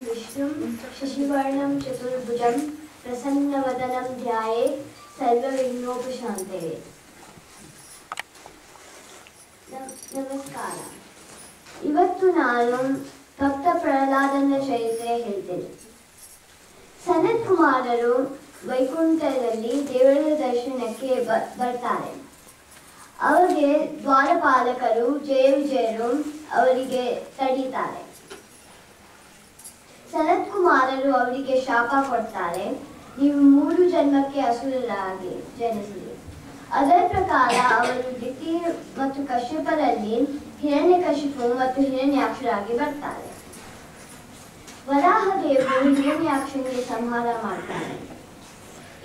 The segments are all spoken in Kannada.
विष्णुं शशिवर्णं चतुर्भुजं प्रसन्नवदनं ध्यायेत् सर्वविघ्नोपशान्तये। ನಮಸ್ಕಾರ. ಇವತ್ತು ನಾನು ಭಕ್ತ ಪ್ರಹ್ಲಾದನ ಚರಿತ್ರೆ ಹೇಳ್ತೇನೆ. ಸನತ್ ಕುಮಾರರು ವೈಕುಂಠದಲ್ಲಿ ದೇವರ ದರ್ಶನಕ್ಕೆ ಬರ್ತಾರೆ. ಅವರಿಗೆ ದ್ವಾರಪಾಲಕರು ಜಯ ವಿಜಯರು ಅವರಿಗೆ ತಡೀತಾರೆ. ಸನತ್ ಕುಮಾರರು ಅವರಿಗೆ ಶಾಪ ಕೊಡ್ತಾರೆ, ನೀವು 3 ಜನ್ಮಕ್ಕೆ ಅಸುರರಾಗಿ ಜನಿಸಿರಿ. ಅದರ ಪ್ರಕಾರ ಅವರು ದಿತಿ ಮತ್ತು ಕಶ್ಯಪರಲ್ಲಿ ಹಿರಣ್ಯಕಶಿಪು ಮತ್ತು ಹಿರಣ್ಯಾಕ್ಷರಾಗಿ ಬರ್ತಾರೆ. ವರಾಹದೇವರು ಹಿರಣ್ಯಾಕ್ಷನಿಗೆ ಸಂಹಾರ ಮಾಡ್ತಾರೆ.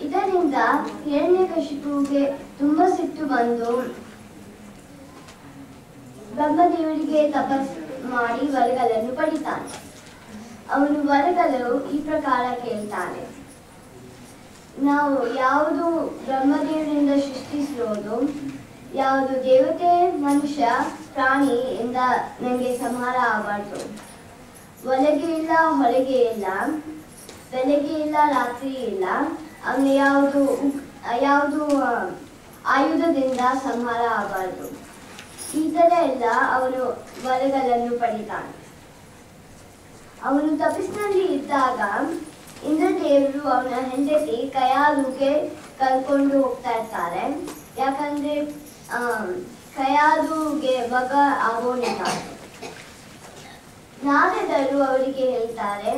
ಇದರಿಂದ ಹಿರಣ್ಯಕಶಿಪುಗೆ ತುಂಬಾ ಸಿಟ್ಟು ಬಂದು ಬ್ರಹ್ಮದೇವರಿಗೆ ತಪಸ್ ಮಾಡಿ ವರಗಳನ್ನು ಪಡಿತಾನೆ. ಅವನು ವರಗಳು ಈ ಪ್ರಕಾರ ಕೇಳ್ತಾನೆ, ನಾವು ಯಾವುದು ಬ್ರಹ್ಮದೇವರಿಂದ ಸೃಷ್ಟಿಸಿರೋದು, ಯಾವುದು ದೇವತೆ ಮನುಷ್ಯ ಪ್ರಾಣಿ ಇಂದ ನನಗೆ ಸಂಹಾರ ಆಗಬಾರ್ದು. ಒಳಗೆ ಇಲ್ಲ ಹೊರಗೆ ಇಲ್ಲ, ಬೆಳಗ್ಗೆ ಇಲ್ಲ ರಾತ್ರಿ ಇಲ್ಲ, ಅವನು ಯಾವುದು ಆಯುಧದಿಂದ ಸಂಹಾರ ಆಗಬಾರ್ದು. ಈ ತರ ಎಲ್ಲ ಅವನು ವರಗಳನ್ನು ಪಡಿತಾನೆ. ಅವನು ತಪಸ್ಸಿನಲ್ಲಿ ಇದ್ದಾಗ ಇಂದ್ರದೇವರು ಅವನ ಹೆಂಡತಿ ಕಯಾದುಗೆ ಕರ್ಕೊಂಡು ಹೋಗ್ತಾ ಇರ್ತಾರೆ. ಯಾಕಂದ್ರೆ ಕಯಾದುಗೆ ಮಗ ಆಗೋನಿದ್ದಾನೆ. ನಾರದರು ಅವರಿಗೆ ಹೇಳ್ತಾರೆ,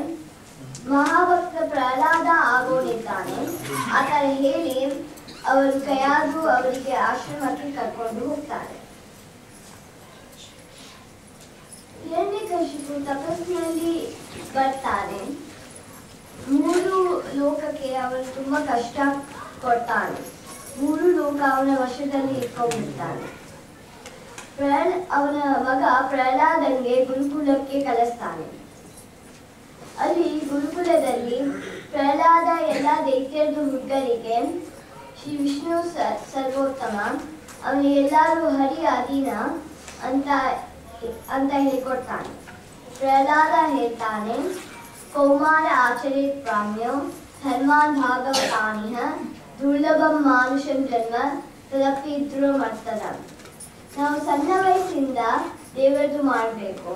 ಮಹಾಭಕ್ತ ಪ್ರಹ್ಲಾದ ಆಗೋನಿದ್ದಾನೆ. ಆ ತರ ಹೇಳಿ ಅವರು ಕಯಾದು ಅವರಿಗೆ ಆಶ್ರಮಕ್ಕೆ ಕರ್ಕೊಂಡು ಹೋಗ್ತಾರೆ. ಹಿರಣ್ಯಕಶಿಪು ತಪಸ್ಸಿನಲ್ಲಿ ಬರ್ತಾನೆ. 3 ಲೋಕಕ್ಕೆ ಅವನು ತುಂಬಾ ಕಷ್ಟ ಕೊಡ್ತಾನೆ. 3 ಲೋಕ ಅವನ ವಶದಲ್ಲಿ ಇಟ್ಕೊಂಡಿರ್ತಾನೆ. ಅವನ ಮಗ ಪ್ರಹ್ಲಾದನ್ಗೆ ಗುರುಕುಲಕ್ಕೆ ಕಳಿಸ್ತಾನೆ. ಅಲ್ಲಿ ಗುರುಕುಲದಲ್ಲಿ ಪ್ರಹ್ಲಾದ ಎಲ್ಲ ದೈತ್ಯದ ಹುಡುಗರಿಗೆ ಶ್ರೀ ವಿಷ್ಣು ಸರ್ವೋತ್ತಮ, ಅವನು ಎಲ್ಲರೂ ಹರಿ ಅಧೀನ ಅಂತ ಹೇಳ್ಕೊಡ್ತಾನೆ. ಪ್ರಹ್ಲಾದ ಹೇಳ್ತಾನೆ, ಕೌಮಾರ ಆಚರೇತ್ ಪ್ರಾಮ್ಯೋ ಧರ್ಮಾನ್ ಭಾಗವತಾನಿಹ ದುರ್ಲಭಂ ಮಾನುಷಂ ಜನ್ಮ ತದಪಿ ಧ್ರುವಮರ್ತದ. ನಾವು ಸಣ್ಣ ವಯಸ್ಸಿಂದ ದೇವರದು ಮಾಡಬೇಕು.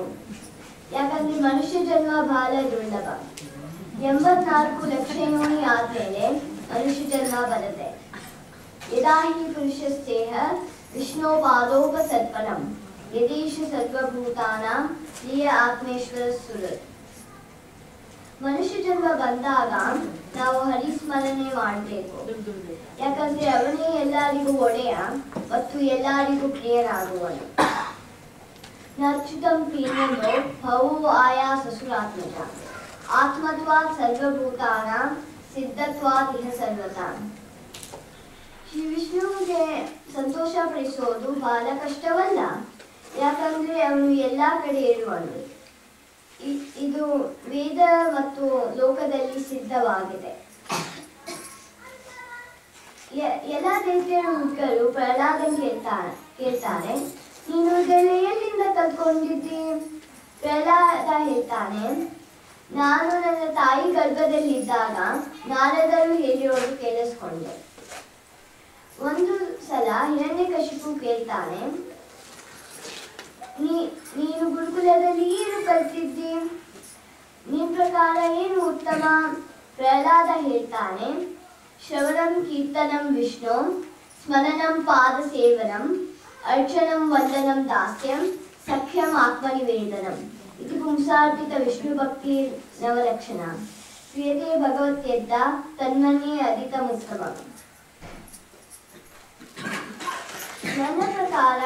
ಯಾಕಂದ್ರೆ ಮನುಷ್ಯ ಜನ್ಮ ಬಹಳ ದುರ್ಲಭ. 84 ಲಕ್ಷ ಯೋನಿ ಆದ್ಮೇಲೆ ಮನುಷ್ಯ ಜನ್ಮ ಬರುತ್ತೆ. ಯದಾ ಹಿ ಪುರುಷಸ್ಥೇಹ ವಿಷ್ಣು ಪಾದೋಪಸರ್ಪಣಂ ಯದೀಶ ಸರ್ವಭೂತಾನಾಂ ಪ್ರಿಯ ಆತ್ಮೇಶ್ವರ ಸುರತ್. ಮನುಷ್ಯ ಜನ್ಮ ಬಂದಾಗ ನಾವು ಹರಿಸ್ಮರಣೆ ಮಾಡಬೇಕು. ಯಾಕಂದ್ರೆ ಅವನೇ ಎಲ್ಲರಿಗೂ ಒಡೆಯ ಮತ್ತು ಎಲ್ಲರಿಗೂ ಪ್ರಿಯನಾಗುವನು. ನಚ್ಯುತಂ ಪ್ರೀಣಂದೋ ಭವೋ ಆಯಾ ಸಸುರಾತ್ಮಜ ಆತ್ಮತ್ವಾತ್ ಸರ್ವಭೂತಾನಾಂ ಸಿದ್ಧತ್ವಾತ್ ಇಹ ಸರ್ವತಾಂ. ಶ್ರೀ ವಿಷ್ಣುವಿಗೆ ಸಂತೋಷ ಪಡಿಸೋದು ಬಹಳ ಕಷ್ಟವಲ್ಲ. ಯಾಕಂದ್ರೆ ಅವನು ಎಲ್ಲಾ ಕಡೆ ಇರುವನು. ಇದು ವೇದ ಮತ್ತು ಲೋಕದಲ್ಲಿ ಸಿದ್ಧವಾಗಿದೆ. ಎಲ್ಲ ದೈತ್ಯರ ಹುಡುಗರು ಪ್ರಹ್ಲಾದನ್ ಕೇಳ್ತಾರೆ, ನೀನು ಇದೆಲ್ಲ ಎಲ್ಲಿಂದ ಕಲ್ತ್ಕೊಂಡಿದ್ದಿ? ಪ್ರಹ್ಲಾದ ಹೇಳ್ತಾನೆ, ನಾನು ನನ್ನ ತಾಯಿ ಗರ್ಭದಲ್ಲಿದ್ದಾಗ ನಾರದರು ಹೇಳಿರೋದು ಕೇಳಿಸ್ಕೊಂಡೆ. ಒಂದು ಸಲ ಹಿರಣ್ಯಕಶಿಪು ಕೇಳ್ತಾನೆ, ನೀನು ಗುರುಕುಲದಲ್ಲಿ ಏನು ಕಲ್ತಿದ್ದಿ? ನಿನ್ ಪ್ರಕಾರ ಏನು ಉತ್ತಮ? ಪ್ರಹ್ಲಾದ ಹೇಳ್ತಾನೆ, ಶ್ರವಣಂ ಕೀರ್ತನಂ ವಿಷ್ಣು ಸ್ಮರಣಂ ಪಾದ ಸೇವನಂ ಅರ್ಚನಂ ವಂದನಂ ದಾಸ್ಯಂ ಸಖ್ಯಂ ಆತ್ಮನಿವೇದನಂ. ಇದು ಪುಂಸಾರ್ಪಿತ ವಿಷ್ಣು ಭಕ್ತಿ ನವಲಕ್ಷಣ ಕ್ರಿಯತೆ ಭಗವತ್ಯದ್ದ ತನ್ಮನ್ಯೇ ಅಧಿಕಮುತ್ತಮ. ನನ್ನ ಪ್ರಕಾರ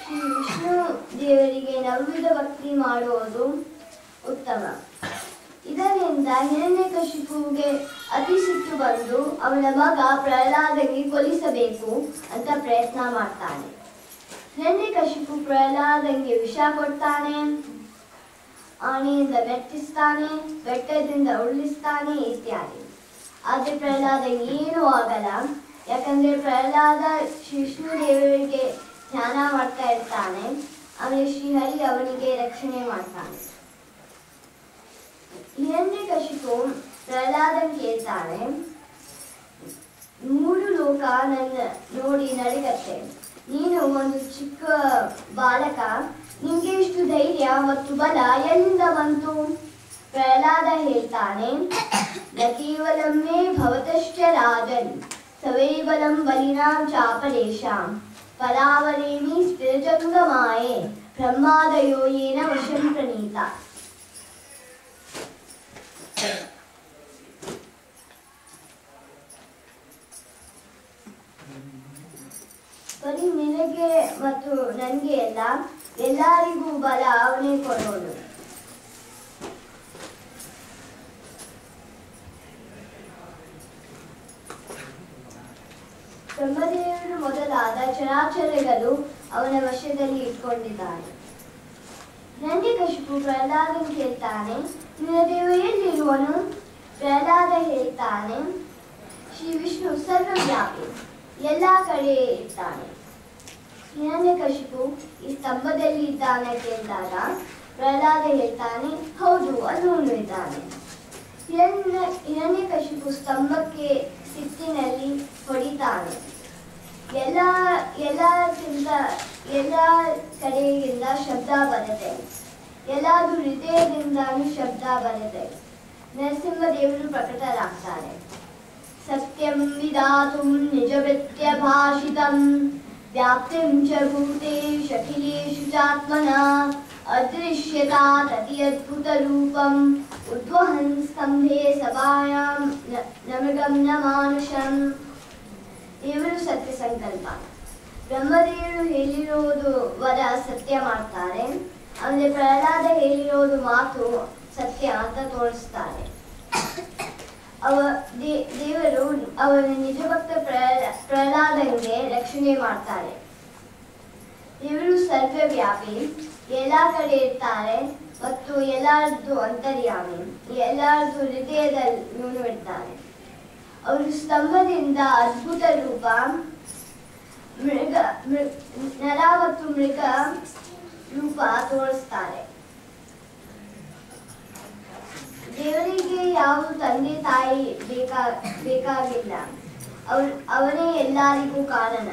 ಶ್ರೀ ವಿಷ್ಣು ದೇವರಿಗೆ ನವವಿಧ ಭಕ್ತಿ ಮಾಡುವುದು ಉತ್ತಮ. ಇದರಿಂದ ಹಿರಣ್ಯಕಶಿಪುವಿಗೆ ಅತಿ ಸಿಟ್ಟು ಬಂದು ಅವನ ಮಗ ಪ್ರಹ್ಲಾದನಿಗೆ ಕೊಲ್ಲಿಸಬೇಕು ಅಂತ ಪ್ರಯತ್ನ ಮಾಡ್ತಾನೆ. ಹಿರಣ್ಯಕಶಿಪು ಪ್ರಹ್ಲಾದನಿಗೆ ವಿಷ ಕೊಡ್ತಾನೆ, ಆನೆಯಿಂದ ಮೆಟ್ಟಿಸ್ತಾನೆ, ಬೆಟ್ಟದಿಂದ ಉರುಳಿಸ್ತಾನೆ ಇತ್ಯಾದಿ. ಆದ್ರೆ ಪ್ರಹ್ಲಾದ ಏನೂ ಆಗಲ್ಲ. ಯಾಕಂದ್ರೆ ಪ್ರಹ್ಲಾದ ಶ್ರೀ ವಿಷ್ಣು ದೇವರಿಗೆ ಧ್ಯಾನ ಮಾಡ್ತಾ ಇರ್ತಾನೆ. ಆಮೇಲೆ ಶ್ರೀಹರಿ ಅವನಿಗೆ ರಕ್ಷಣೆ ಮಾಡ್ತಾನೆ. ಹಿರಣ್ಯಕಶಿಪು ಪ್ರಹ್ಲಾದನ್ ಕೇಳ್ತಾನೆ, 3 ಲೋಕ ನನ್ನ ನೋಡಿ ನಡಗತ್ತೆ. ನೀನು ಒಂದು ಚಿಕ್ಕ ಬಾಲಕ, ನಿಂಗೆ ಇಷ್ಟು ಧೈರ್ಯ ಮತ್ತು ಬಲ ಎಲ್ಲಿಂದ ಬಂತು? ಪ್ರಹ್ಲಾದ ಹೇಳ್ತಾನೆ, ನ ಕೇವಲಂ ಮೇ ಭವತಶ್ಚ ರಾಜನ್ ಸವೈಬಲಂ ಬಲಿನಾಂ ಚಾಪರೇಶಾಂ ಪರಾವರೇಮಿ ಸ್ಥಿರಜಂಗಮಾಯೆ ಬ್ರಹ್ಮಾದಯೋ ಯೇನ ವಶಂ ಪ್ರಣೀತ. ಬರೀ ನಿನಗೆ ಮತ್ತು ನನಗೆ ಅಲ್ಲ, ಎಲ್ಲರಿಗೂ ಬಲ ಅವನೇ ಕೊಡೋನು. ಬ್ರಹ್ಮದೇವರು ಮೊದಲಾದ ಚರಾಚರಗಳು ಅವನ ವಶದಲ್ಲಿ ಇಟ್ಕೊಂಡಿದ್ದಾನೆ. ಹಿರಣ್ಯಕಶಿಪು ಪ್ರಹ್ಲಾದನ್ ಕೇಳ್ತಾನೆ, ನಿನ್ನ ದೇವ ಎಲ್ಲಿರುವನು? ಪ್ರಹ್ಲಾದ ಹೇಳ್ತಾನೆ, ಶ್ರೀ ವಿಷ್ಣು ಸರ್ವವ್ಯಾಪಿ, ಎಲ್ಲ ಕಡೆ ಇರ್ತಾನೆ. ಹಿರಣ್ಯಕಶಿಪು ಈ ಸ್ತಂಭದಲ್ಲಿ ಇದ್ದಾನೆ ಕೇಳಿದಾಗ ಪ್ರಹ್ಲಾದ ಹೇಳ್ತಾನೆ, ಹೌದು, ಅವನು ಇದ್ದಾನೆ. ಹಿರಣ್ಯಕಶಿಪು ಸ್ತಂಭಕ್ಕೆ ಸಿಟ್ಟಿನಲ್ಲಿ ಹೊಡಿತಾನೆ. ಎಲ್ಲ ಕಡೆಯಿಂದ ಶಬ್ದ ಬರುತ್ತೆ, ಎಲ್ಲಾದ್ರೂ ಹೃದಯದಿಂದಾನು ಶಬ್ದ ಬರುತ್ತೆ. ನರಸಿಂಹದೇವರು ಪ್ರಕಟರಾಗ್ತಾರೆ. ಸತ್ಯಂ ವಿಧಾತುಂ ನಿಜವೃತ್ಯ ಭಾಷಿತಂ ವ್ಯಾಪ್ತಿಂ ಚ ಭೂತೇಷು ಅಖಿಲೇಷು ಚಾತ್ಮನಾ ಅದೃಶ್ಯತಾ ತತಿ ಅದ್ಭುತ ರೂಪಂ ಉದ್ವಹನ್ ಸ್ತಂಭೆ ಸಭಾಯಾಂ ನಮೃಗಂ ನ ಮಾನುಷಂ. ದೇವರು ಸತ್ಯ ಸಂಕಲ್ಪ. ಬ್ರಹ್ಮದೇವರು ಹೇಳಿರೋದು ವರ ಸತ್ಯ ಮಾಡ್ತಾರೆ, ಆಮೇಲೆ ಪ್ರಹ್ಲಾದ ಹೇಳಿರೋದು ಮಾತು ಸತ್ಯ ಅಂತ ತೋರಿಸ್ತಾರೆ. ದೇವರು ಅವನ ನಿಜಭಕ್ತ ಪ್ರಹ್ಲಾದನಿಗೆ ರಕ್ಷಣೆ ಮಾಡ್ತಾರೆ. ದೇವರು ಸರ್ವವ್ಯಾಪಿ, ಎಲ್ಲ ಕಡೆ ಇರ್ತಾರೆ ಮತ್ತು ಎಲ್ಲರದ್ದು ಅಂತರ್ಯಾಮಿ, ಎಲ್ಲರದ್ದು ಹೃದಯದಲ್ಲಿ ಇರ್ತಾರೆ. ಅವರು ಸ್ತಂಭದಿಂದ ಅದ್ಭುತ ರೂಪ, ನರ ಮತ್ತು ಮೃಗ ರೂಪ ತೋರಿಸ್ತಾರೆ. ದೇವರಿಗೆ ಯಾವ ತಂದೆ ತಾಯಿ ಬೇಕಾಗಿಲ್ಲ, ಅವನೇ ಎಲ್ಲರಿಗೂ ಕಾರಣ.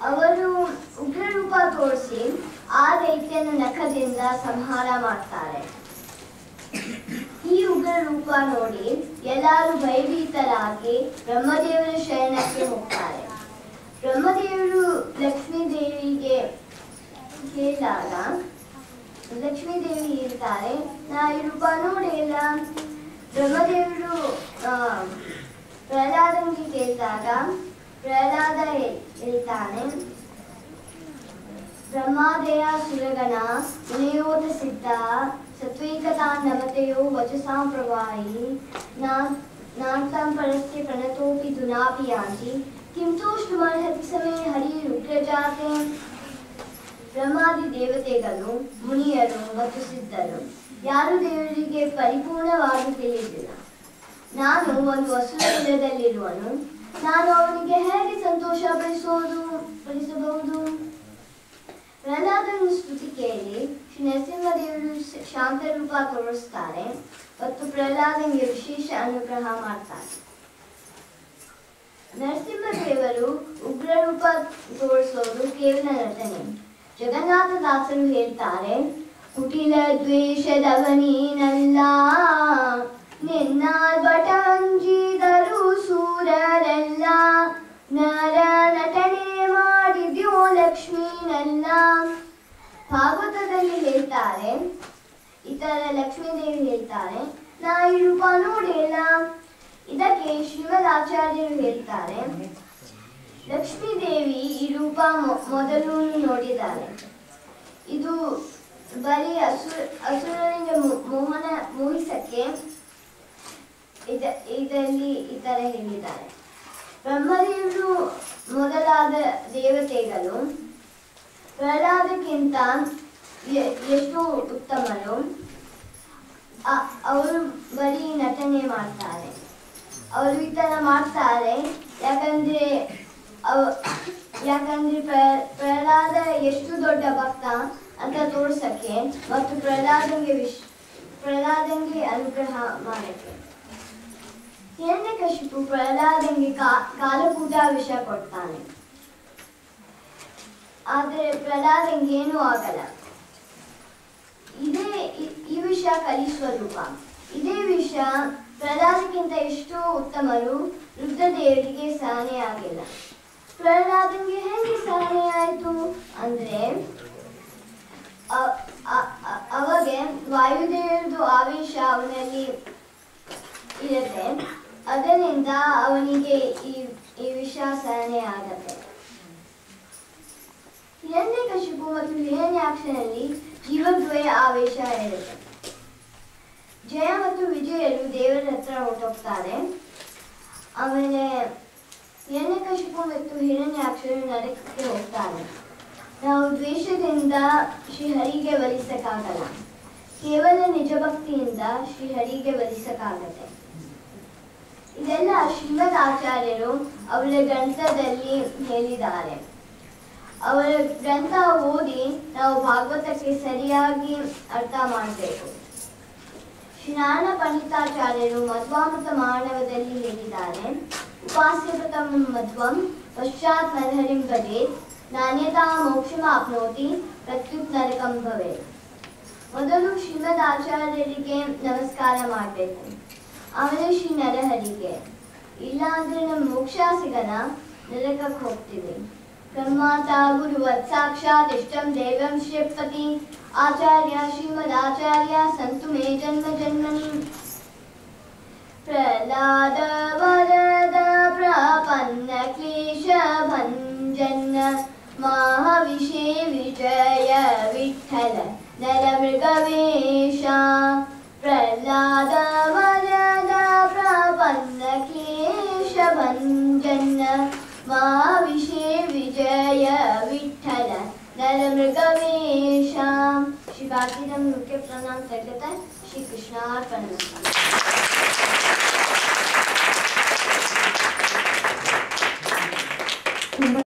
ಅವರು ಉಗ್ರ ರೂಪ ತೋರಿಸಿ ಆ ದೈತ್ಯನ ನಖದಿಂದ ಸಂಹಾರ ಮಾಡ್ತಾರೆ. ಈ ಉಗ್ರ ರೂಪ ನೋಡಿ ಎಲ್ಲರೂ ಭಯಭೀತರಾಗಿ ಬ್ರಹ್ಮದೇವರ ಶಯನಕ್ಕೆ ಹೋಗ್ತಾರೆ. ಬ್ರಹ್ಮದೇವರು ಲಕ್ಷ್ಮೀ ದೇವಿಗೆ ಹೇಳಿದಾಗ ಲಕ್ಷ್ಮೀ ದೇವಿ ಹೇಳ್ತಾರೆ, ನಾ ಈ ರೂಪ ನೋಡಿಲ್ಲ. ಬ್ರಹ್ಮದೇವರು ಪ್ರಹ್ಲಾದನಿಗೆ ಕೇಳಿದಾಗ ಪ್ರಹ್ಲಾದ ಹೇಳ್ತಾನೆ, ಬ್ರಹ್ಮಾದಯ ಸುರಗಣ ಮುನಿಯೋತ ಸಿದ್ಧ ಸತ್ವೈಕತಾ ನಮತೆಯೋ ವಚಸಾಂ ಪ್ರವಾಹಿ ನಾಂತಾಂ ಪರಸ್ಯ ಪ್ರಣತೋಪಿ ದುನಾಪಿ ಯಾಂತಿ ಕಿಂ ತೋಷ್ಣುಮರ್ಹತಿ ಸಮೇ ಹರಿರುಗ್ರಜಾತೆ. ಬ್ರಹ್ಮಾದಿ ದೇವತೆಗಳು, ಮುನಿಯರು ಮತ್ತು ಸಿದ್ಧರು ಯಾರು ದೇವರಿಗೆ ಪರಿಪೂರ್ಣವಾಗಿ ತಿಳಿದಿಲ್ಲ. ನಾನು ಒಂದು ಅಸುರ ಕುಲದಲ್ಲಿರುವನು, ನಾನು ಅವನಿಗೆ ಹೇಗೆ ಸಂತೋಷ ಪಡಿಸಬಹುದು? ಪ್ರಹ್ಲಾದನ ಸ್ತುತಿ ಕೇಳಿ ಶ್ರೀ ನರಸಿಂಹದೇವರು ಶಾಂತ ರೂಪ ತೋರಿಸ್ತಾರೆ ಮತ್ತು ಪ್ರಹ್ಲಾದನಿಗೆ ವಿಶೇಷ ಅನುಗ್ರಹ ಮಾಡ್ತಾರೆ. ನರಸಿಂಹದೇವರು ಉಗ್ರ ರೂಪ ತೋರಿಸೋದು ಕೇವಲ ನಟನೆ. ಜಗನ್ನಾಥದಾಸರು ಹೇಳ್ತಾರೆ, ಕುಟಿಲ ದ್ವೇಷದವನೀನಲ್ಲ, ನಿನ್ನಾರ್ಭಟ ಅಂಜಿದರು ಸೂರರೆಲ್ಲ, ನರ ನಟನೆ ಮಾಡಿದ್ಯೋ ಲಕ್ಷ್ಮೀನಲ್ಲ. ಭಾಗವತದಲ್ಲಿ ಹೇಳ್ತಾರೆ, ಇತರ ಲಕ್ಷ್ಮೀದೇವಿ ಹೇಳ್ತಾರೆ, ನಾ ಈ ರೂಪ ನೋಡಿಲ್ಲ. ಇದಕ್ಕೆ ಶ್ರೀಮದ್ ಆಚಾರ್ಯರು ಹೇಳ್ತಾರೆ, ಲಕ್ಷ್ಮೀದೇವಿ ಈ ರೂಪ ಮೊದಲು ನೋಡಿದ್ದಾರೆ. ಇದು ಬರೀ ಅಸುರನಿಗೆ ಮೋಹಿಸಕ್ಕೆ ಇದರಲ್ಲಿ ಈ ತರ ಹೇಳಿದ್ದಾರೆ. ಬ್ರಹ್ಮದೇವರು ಮೊದಲಾದ ದೇವತೆಗಳು ಪ್ರಹ್ಲಾದಕ್ಕಿಂತ ಎಷ್ಟು ಉತ್ತಮರು. ಅವರು ಬರೀ ನಟನೆ ಮಾಡ್ತಾರೆ. ಅವರು ಈ ತರ ಮಾಡ್ತಾರೆ ಯಾಕಂದ್ರೆ ಪ್ರಹ್ಲಾದ ಎಷ್ಟು ದೊಡ್ಡ ಭಕ್ತ ಅಂತ ತೋರ್ಸಕ್ಕೆ ಮತ್ತು ಪ್ರಹ್ಲಾದಂಗೆ ಅನುಗ್ರಹ ಮಾಡಕ್ಕೆ. ಹಿರಣ್ಯಕಶಿಪು ಪ್ರಹ್ಲಾದಂಗೆ ಕಾಲಪೂಜಾ ವಿಷ ಕೊಡ್ತಾನೆ. ಆದರೆ ಪ್ರಹ್ಲಾದಂಗೆ ಏನೂ ಆಗಲ್ಲ. ಈ ವಿಷ ಕಲಿಸ್ವರೂಪ. ಇದೇ ವಿಷ ಪ್ರಹ್ಲಾದಕ್ಕಿಂತ ಎಷ್ಟೋ ಉತ್ತಮರು ರುದ್ರದೇವರಿಗೆ ಸಹನೆ ಆಗಿಲ್ಲ. ಪ್ರಹ್ಲಾದಂಗೆ ಹೆಂಗೆ ಸಹನೆ ಆಯ್ತು ಅಂದ್ರೆ ಅವಾಗೆ ವಾಯುದೇವರದು ಆವೇಶ ಅವನಲ್ಲಿ ಇರುತ್ತೆ. ಅದರಿಂದ ಅವನಿಗೆ ಈ ವಿಷ ಸಹನೆ ಆಗತ್ತೆ. ಹಿರಣ್ಯಕಶಿಪು ಮತ್ತು ಹಿರಣ್ಯಾಕ್ಷನಲ್ಲಿ ಜೀವದ್ವಯ ಆವೇಶ ಇರುತ್ತೆ. ಜಯ ಮತ್ತು ವಿಜಯರು ದೇವರ ಹತ್ರ ಹೊರಟೋಗ್ತಾರೆ. ಆಮೇಲೆ ಹಿರಣ್ಯಕಶಿಪು ಮತ್ತು ಹಿರಣ್ಯಾಕ್ಷರು ನರಕಕ್ಕೆ ಹೋಗ್ತಾರೆ. ನಾವು ದ್ವೇಷದಿಂದ ಶ್ರೀಹರಿಗೆ ಒಲಿಸಕ್ಕಾಗಲ್ಲ. ಕೇವಲ ನಿಜಭಕ್ತಿಯಿಂದ ಶ್ರೀಹರಿಗೆ ಒಲಿಸಕ್ಕಾಗತ್ತೆ. ಇದೆಲ್ಲ ಶ್ರೀಮದ್ ಆಚಾರ್ಯರು ಅವರ ಗ್ರಂಥದಲ್ಲಿ ಹೇಳಿದ್ದಾರೆ. ಅವರ ಗ್ರಂಥ ಓದಿ ನಾವು ಭಾಗವತಕ್ಕೆ ಸರಿಯಾಗಿ ಅರ್ಥ ಮಾಡಬೇಕು. ಶ್ರೀನಾರಾಯಣ ಪಂಡಿತಾಚಾರ್ಯರು ಮಧ್ವಾಮೃತ ಮಾನವದಲ್ಲಿ ಹೇಳಿದ್ದಾರೆ, ಉಪಾಸ್ಯಪತಂ ಮಧ್ವಂ ಪಶ್ಚಾತ್ ನರಹರಿಂ ಭಜೇತ್ ನಾಣ್ಯತಾ ಮೋಕ್ಷಮಾಪ್ನೋತಿ ಪ್ರತ್ಯುತ್ ನರಕಂ ಭವೇತ್. ಮೊದಲು ಶ್ರೀಮದ್ ಆಚಾರ್ಯರಿಗೆ ನಮಸ್ಕಾರ ಮಾಡಬೇಕು, ಆಮೇಲೆ ಶ್ರೀ ನರಹರಿಗೆ. ಇಲ್ಲ ಅಂದ್ರೆ ನಮ್ಗೆ ಮೋಕ್ಷ ಸಿಗಲ್ಲ, ನರಕಕ್ಕೆ ಹೋಗ್ತೀವಿ. ಬ್ರಹ್ಮಾತಾ ಗುರುವತ್ ಸಾಕ್ಷಾತ್ ಇಷ್ಟಂ ದೇವಂ ಶ್ರೀಪತಿ ಆಚಾರ್ಯ ಶ್ರೀಮದಾಚಾರ್ಯ ಸಂತು ಮೇ ಜನ್ಮ ಜನ್ಮನಿ. ಪ್ರಹ್ಲಾದ ವರದ ಪ್ರಪನ್ನ ಕ್ಲೇಶ ಭಂಜನ ಮಹಾವಿಷೇ ವಿಜಯ ವಿಠಲ ನರಮೃಗವೇಶ. ಪ್ರಹ್ಲಾದ ವರದ ಪ್ರಪನ್ನ ಕ್ಲೇಶ ಭಂಜನ ಮಹಾವಿಷೇ ವಿಜಯ विठ्ठल नरमृगवेश। श्री भारती मुख्य प्रणाम करता है। श्री कृष्णार्पणमस्तु।